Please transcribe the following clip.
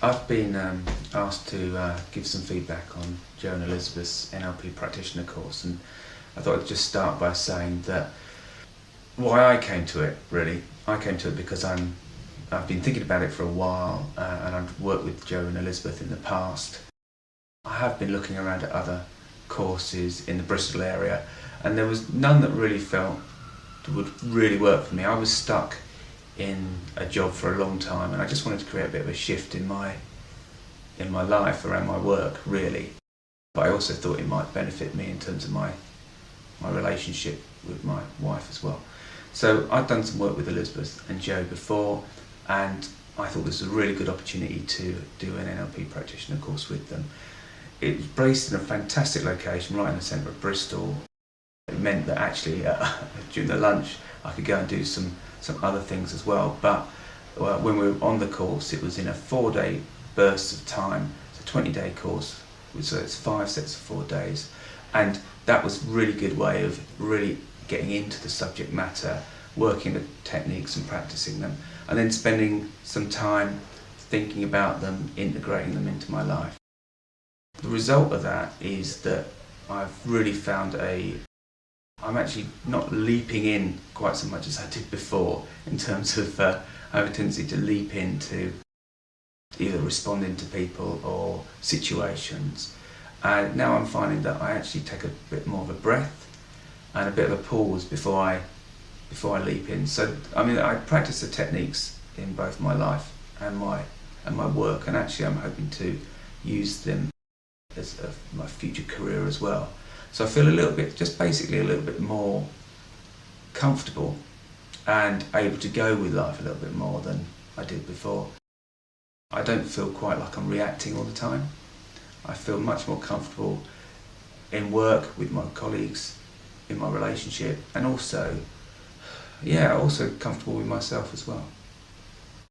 I've been asked to give some feedback on Joe and Elizabeth's NLP Practitioner course, and I thought I'd just start by saying that why I came to it, really. I came to it because I've been thinking about it for a while, and I've worked with Joe and Elizabeth in the past. I have been looking around at other courses in the Bristol area, and there was none that really felt would really work for me. I was stuck in a job for a long time, and I just wanted to create a bit of a shift in my life around my work, really. But I also thought it might benefit me in terms of my relationship with my wife as well. So I'd done some work with Elizabeth and Joe before, and I thought this was a really good opportunity to do an NLP practitioner course with them. It was based in a fantastic location right in the centre of Bristol. It meant that actually during the lunch I could go and do some other things as well. But when we were on the course, it was in a 4-day burst of time. It's a 20-day course, so it's 5 sets of 4 days. And that was a really good way of really getting into the subject matter, working the techniques and practicing them, and then spending some time thinking about them, integrating them into my life. The result of that is that I've really found I'm actually not leaping in quite so much as I did before, in terms of I have a tendency to leap into either responding to people or situations. And now I'm finding that I actually take a bit more of a breath and a bit of a pause before I leap in. So I practice the techniques in both my life and my work, and actually I'm hoping to use them as my future career as well. So I feel basically a little bit more comfortable and able to go with life a little bit more than I did before. I don't feel quite like I'm reacting all the time. I feel much more comfortable in work with my colleagues, in my relationship, and also comfortable with myself as well.